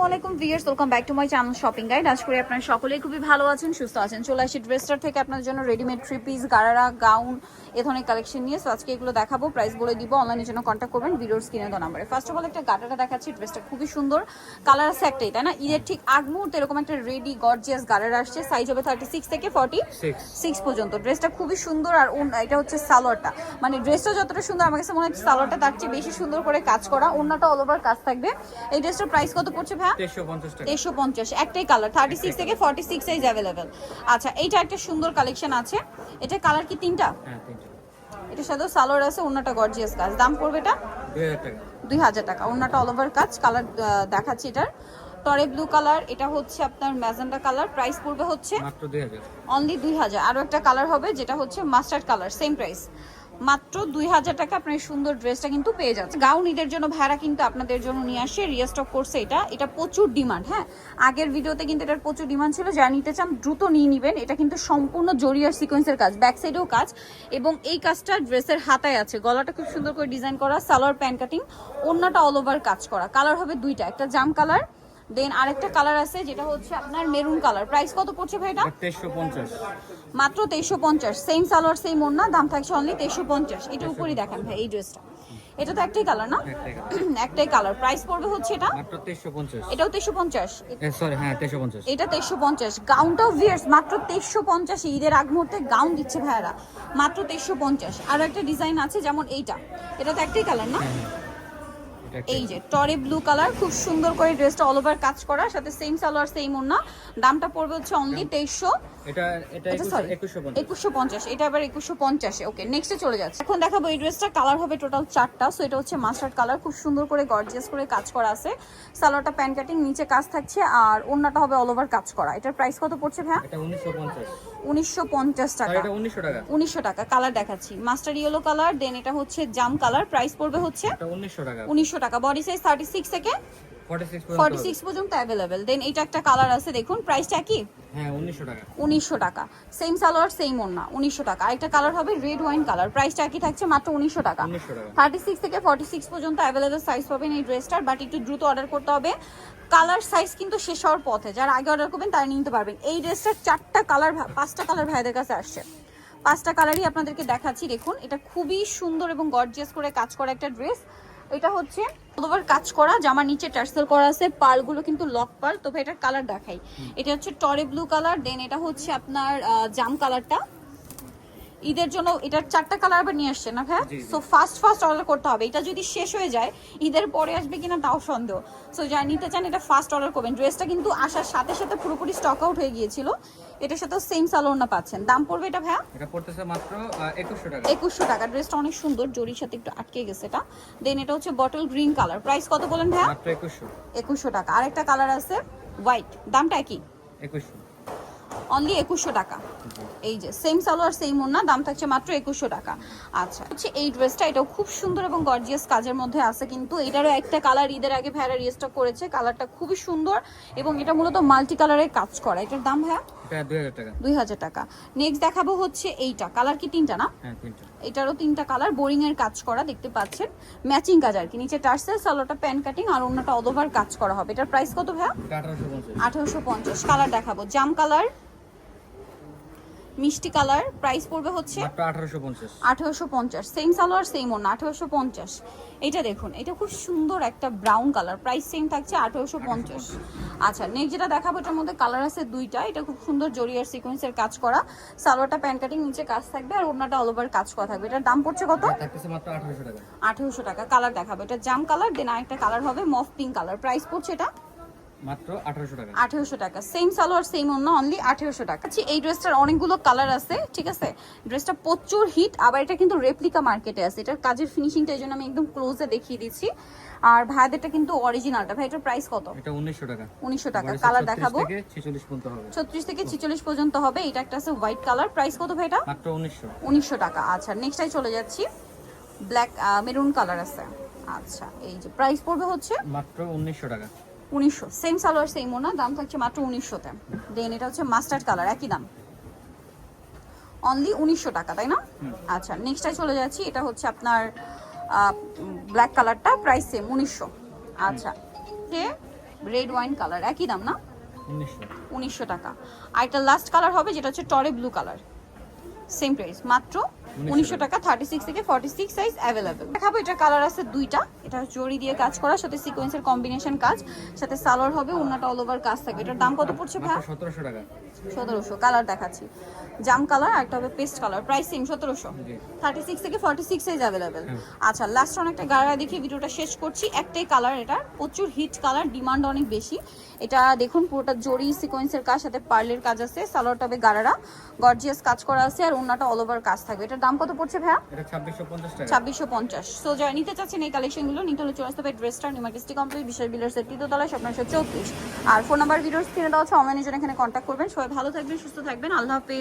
আলাইকুম viewers, welcome back to my channel shopping guide. আজ করে আপনারা সকলেই খুবই ভালো আছেন, সুস্থ আছেন। চলে আসি ড্রেসটার থেকে আপনাদের জন্য readymade three piece, gharara, gown এ ধরনের কালেকশন নিয়ে। সো আজকে এগুলো দেখাবো, প্রাইস বলে দিব। অনলাইনের জন্য কন্ট্যাক্ট করবেন ভিডিওর স্ক্রিনে দেওয়া নাম্বারে। ফার্স্ট অফ অল একটা গারারা দেখাচ্ছি, ড্রেসটা খুবই সুন্দর, কালার আছে একটাই, তাই না? ঈদের ঠিক আগ মুহূর্তে এরকম একটা রেডি গর্জিয়াস গারারা আসছে, সাইজ হবে 36 থেকে 46 পর্যন্ত। ড্রেসটা খুবই সুন্দর। আর এটা হচ্ছে সালোয়ারটা, মানে ড্রেসটা যতটা সুন্দর আমার কাছে মনে হচ্ছে সালোয়ারটা তার চেয়ে বেশি সুন্দর করে কাজ করা। ওন্নাটা অল ওভার কাজ থাকবে। এই ড্রেসটার প্রাইস কত পড়ছে ভাই? 2350। একটাই কালার, 36 থেকে 46 সাইজ अवेलेबल। আচ্ছা, এইটা একটা সুন্দর কালেকশন আছে। এটা কালার কি তিনটা? হ্যাঁ, তিনটা। এটা সাথে সালোয়ার আছে, ওন্নাটা গর্জিয়াস কাজ। দাম পড়বে এটা 2000 টাকা। 2000 টাকা। ওন্নাটা অল ওভার কাজ। কালার দেখাচ্ছি, এটার টরে ব্লু কালার, এটা হচ্ছে আপনার ম্যাজেন্ডা কালার। প্রাইস পড়বে হচ্ছে মাত্র 2000। অনলি 2000। আরো একটা কালার হবে যেটা হচ্ছে মাস্টার্ড কালার, সেম প্রাইস, মাত্র 2000 টাকা আপনার সুন্দর ড্রেসটা কিন্তু পেয়ে যাচ্ছে। গাউন ঈদের জন্য ভাড়া কিন্তু আপনাদের জন্য নিয়ে আসে, রিস্টক করছে। এটা প্রচুর ডিমান্ড। হ্যাঁ, আগের ভিডিওতে কিন্তু এটার প্রচুর ডিমান্ড ছিল। যারা নিতে চান দ্রুত নিয়ে নেবেন। এটা কিন্তু সম্পূর্ণ জরিয়ার সিকোয়েন্সের কাজ, ব্যাক সাইডেও কাজ, এবং এই কাজটা ড্রেসের হাতায় আছে। গলাটা খুব সুন্দর করে ডিজাইন করা, সালোয়ার প্যান্ট কাটিং, ওন্নাটা অল ওভার কাজ করা। কালার হবে দুইটা, একটা জাম কালার, দেন আরেকটা কালার আছে যেটা হচ্ছে আপনার মেরুন কালার। প্রাইস কত পড়ছে ভাই এটা? 2350। মাত্র 2350। সেম সালোয়ার সেম ওড়না, দাম থাকছে অনলি 2350। এটা উপরেই দেখেন ভাই এই ড্রেসটা, এটা তো একটাই কালার না? একটাই কালার। প্রাইস পড়বে হচ্ছে এটা মাত্র 2350। এটাও 2350। সরি, হ্যাঁ 2350। এটা 2350। গাউনটাও ভিয়ার্স মাত্র 2350। ঈদের আগ মুহূর্তে গাউন দিচ্ছে ভাইয়ারা, মাত্র 2350। আরো একটা ডিজাইন আছে যেমন এইটা, এটা তো একটাই কালার না? এই যে টরে ব্লু কালার, খুব সুন্দর করে ড্রেসটা অল ওভার কাজ করা, সাথে সেম সালোয়ার সেম ওড়না। দামটা পড়বে হচ্ছে অনলি 2300। এটা 2150। এটা আবার 2150। ওকে, নেক্সটে চলে যাচ্ছে। এখন দেখাবো এই ড্রেসটা, কালার হবে টোটাল 4টা। সো এটা হচ্ছে মাস্টার্ড কালার, খুব সুন্দর করে গর্জিয়াস করে কাজ করা আছে। সালোয়ারটা প্যান্ট কাটিং, নিচে কাজ থাকছে, আর ওড়নাটা হবে অল ওভার কাজ করা। এটার প্রাইস কত পড়ছে ভাই? এটা 1950। 1950 টাকা। এটা 1900 টাকা। 1900 টাকা। কালার দেখাচ্ছি, মাস্টার ইয়েলো কালার, দেন এটা হচ্ছে জাম কালার। প্রাইস পড়বে হচ্ছে এটা 1900 টাকা। 1900 টাকা। বডি সাইজ 36 থেকে 46 পর্যন্ত अवेलेबल। দেন এটা একটা কালার আছে, দেখুন প্রাইসটা কি? হ্যাঁ, 1900 টাকা। 1900 টাকা। সেম সালোয়ার সেম ওড়না, 1900 টাকা। আরেকটা কালার হবে রেড ওয়াইন কালার। প্রাইসটা কি থাকছে? মাত্র 1900 টাকা। 1900 টাকা। 36 থেকে 46 পর্যন্ত अवेलेबल সাইজ পাবেন এই ড্রেসটার, বাট একটু দ্রুত অর্ডার করতে হবে। কালার সাইজ কিন্তু শেষ হওয়ার পথে, যারা আগে অর্ডার করবেন তারা নিতে পারবেন। এই ড্রেসটার 4টা কালার, 5টা কালার ভাইদের কাছে আসছে। 5টা কালারই আপনাদেরকে দেখাচ্ছি। দেখুন, এটা খুবই সুন্দর এবং গর্জিয়াস করে কাজ করা একটা ড্রেস। এটা হচ্ছে অল ওভার কাজ করা, জামার নিচে টার্সেল করা আছে, পার্লগুলো কিন্তু লক পার্ল। তো ভাই এটার কালার দেখাই। এটা হচ্ছে টরে ব্লু কালার, দেন এটা হচ্ছে আপনার জাম কালারটা। ঈদের জন্য এটার 4টা কালার আবার নিয়ে আসছে না ভাই? সো ফাস্ট অর্ডার করতে হবে। এটা যদি শেষ হয়ে যায়, ঈদের পরে আসবে কিনা তাও সন্দেহ। সো যারা নিতে চান এটা ফাস্ট অর্ডার করবেন। ড্রেসটা কিন্তু আসার সাথে সাথে পুরোপুরি স্টক আউট হয়ে গিয়েছিল। এটার সাথে সেম সালোয়ার না পাচ্ছেন। দাম পড়বে এটা ভাই? এটা পড়তেছে মাত্র 2100 টাকা। 2100 টাকা। ড্রেসটা অনেক সুন্দর, জরির সাথে একটু আটকে গেছে এটা। দেন এটা হচ্ছে বটল গ্রিন কালার। প্রাইস কত বলেন ভাই? মাত্র 2100। 2100 টাকা। আরেকটা কালার আছে হোয়াইট, দামটা কি? 2100। অনলি 2100 টাকা। এই যে সেম সালোয়ার সেম ওড়না, দাম থাকছে মাত্র 2100 টাকা। আচ্ছা, হচ্ছে এই ড্রেসটা, এটাও খুব সুন্দর এবং গর্জিয়াস কাজের মধ্যে আছে, কিন্তু এটারও একটা কালার ঈদের আগে ভাইরা রিস্টক করেছে। কালারটা খুবই সুন্দর এবং এটা মূলত মাল্টি কালারের কাজ করা। এটার দাম ভাইয়া? এটা 2000 টাকা। 2000 টাকা। নেক্সট দেখাবো হচ্ছে এইটা, কালার কি তিনটা না? হ্যাঁ, তিনটা। এটারও 3টা কালার, বোরিং এর কাজ করা, দেখতে পাচ্ছেন ম্যাচিং কাজ আর কি। নিচে টার্সেল, সালোয়ারটা প্যান্ট কাটিং, আর অন্যটা অল ওভার কাজ করা হবে। এটার প্রাইস কত ভাইয়া? এটা 1850। 1850। কালার দেখাবো, জাম কালার, মিষ্টি কালার। প্রাইস পড়বে হচ্ছে মাত্র 1850। 1850। সেম সালোয়ার সেম ওড়না, 1850। এটা দেখুন, এটা খুব সুন্দর একটা ব্রাউন কালার। প্রাইস সেম থাকছে 1850। আচ্ছা, নেক্সট যেটা দেখাবো, এটার মধ্যে কালার আছে 2টা। এটা খুব সুন্দর জরিয়ার সিকোয়েন্সের কাজ করা, সালোয়ারটা প্যান্ট কাটিং, নিচে কাজ থাকবে, আর ওড়নাটা অল ওভার কাজ করা থাকবে। এটার দাম পড়ছে কত? থাকতেছে মাত্র 1800 টাকা। 1800 টাকা। কালার দেখাবো, এটা জাম কালার, দেন আরেকটা কালার হবে মফ পিঙ্ক কালার। প্রাইস পড়ছে এটা মাত্র 1800 টাকা। 1800 টাকা। সেম সালোয়ার সেম ওড়না, অনলি 1800 টাকা। আচ্ছা, এই ড্রেসটার অনেকগুলো কালার আছে, ঠিক আছে? ড্রেসটা প্রচুর হিট, আবার এটা কিন্তু রেপ্লিকা মার্কেটে আছে। এটার কাজের ফিনিশিংটা এই জন্য আমি একদম ক্লোজে দেখিয়ে দিচ্ছি। আর ভাইদেরটা কিন্তু অরিজিনালটা। ভাই এটার প্রাইস কত? এটা 1900 টাকা। 1900 টাকা। কালার দেখাবো, 36 পর্যন্ত হবে। 36 থেকে 46 পর্যন্ত হবে। এটা একটা আছে হোয়াইট কালার। প্রাইস কত ভাই এটা? মাত্র 1900। 1900 টাকা। আচ্ছা, নেক্সটটাই চলে যাচ্ছি, ব্ল্যাক মেরুন কালার আছে। আচ্ছা, এই যে প্রাইস পড়বে হচ্ছে মাত্র 1900 টাকা। 1900। সেম সালোয়ার সেম ওড়না, দাম থাকছে মাত্র 1900 তে। দেন এটা হচ্ছে মাস্টার্ড কালার, একই দাম, অনলি 1900 টাকা, তাই না? আচ্ছা, নেক্সটটাই চলে যাচ্ছি, এটা হচ্ছে আপনার ব্ল্যাক কালারটা। Price same 1900। আচ্ছা, রেড ওয়াইন কালার, একই দাম না? 1900 1900 টাকা। আর একটা লাস্ট কালার হবে যেটা হচ্ছে টরে ব্লু কালার, সেম প্রাইস মাত্র 1900 টাকা। 36 থেকে 46 সাইজ অ্যাভেলেবেল। দেখাবো এটা কালার আছে দুইটা, এটা জরি দিয়ে কাজ করা, সাথে সিকোয়েন্সের কম্বিনেশন কাজ, সাথে সালোয়ার হবে, ওন্নাটা অল ওভার কাজ থাকবে। এটার দাম কত পড়ছে ভাই? মাত্র 1700 টাকা। 1700। কালার দেখাচ্ছি, জাম কালার আর একটা হবে পেস্ট কালার, প্রাইস সেম 1700। জি 36 থেকে 46 সাইজ অ্যাভেলেবেল। হ্যাঁ। আচ্ছা লাস্ট অনেকটা গাড়া দেখিয়ে ভিডিওটা শেষ করছি। একটাই কালার, এটা প্রচুর হিট কালার, ডিমান্ড অনেক বেশি। এটা দেখুন পুরোটা জরি সিকোয়েন্সের কাজ, সাথে পার্লের কাজ আছে, সালোয়ারটা হবে গারারা, গর্জিয়াস কাজ করা আছে, আর ওন্নাটা অল ওভার কাজ থাকবে। এটার দাম কত পড়ছে ভাইয়া? এটা 2650 টাকা। 2650। সো যারা নিতে চাচ্ছেন এই কালেকশনগুলো, নিতে হলে চলে আসতে হবে ড্রেসটা নিউমার্কেস্টি কমপ্লিট বিশাল বিল্ডার্স এর তৃতীয়তলায়, স্বপ্ন 34। আর ফোন নাম্বার ভিডিওস কিনে দেওয়া হচ্ছে, অনলাইনে জন্য এখানে কন্ট্যাক্ট করবেন। সবাই ভালো থাকবেন, সুস্থ থাকবেন, আল্লাহ হাফেজ।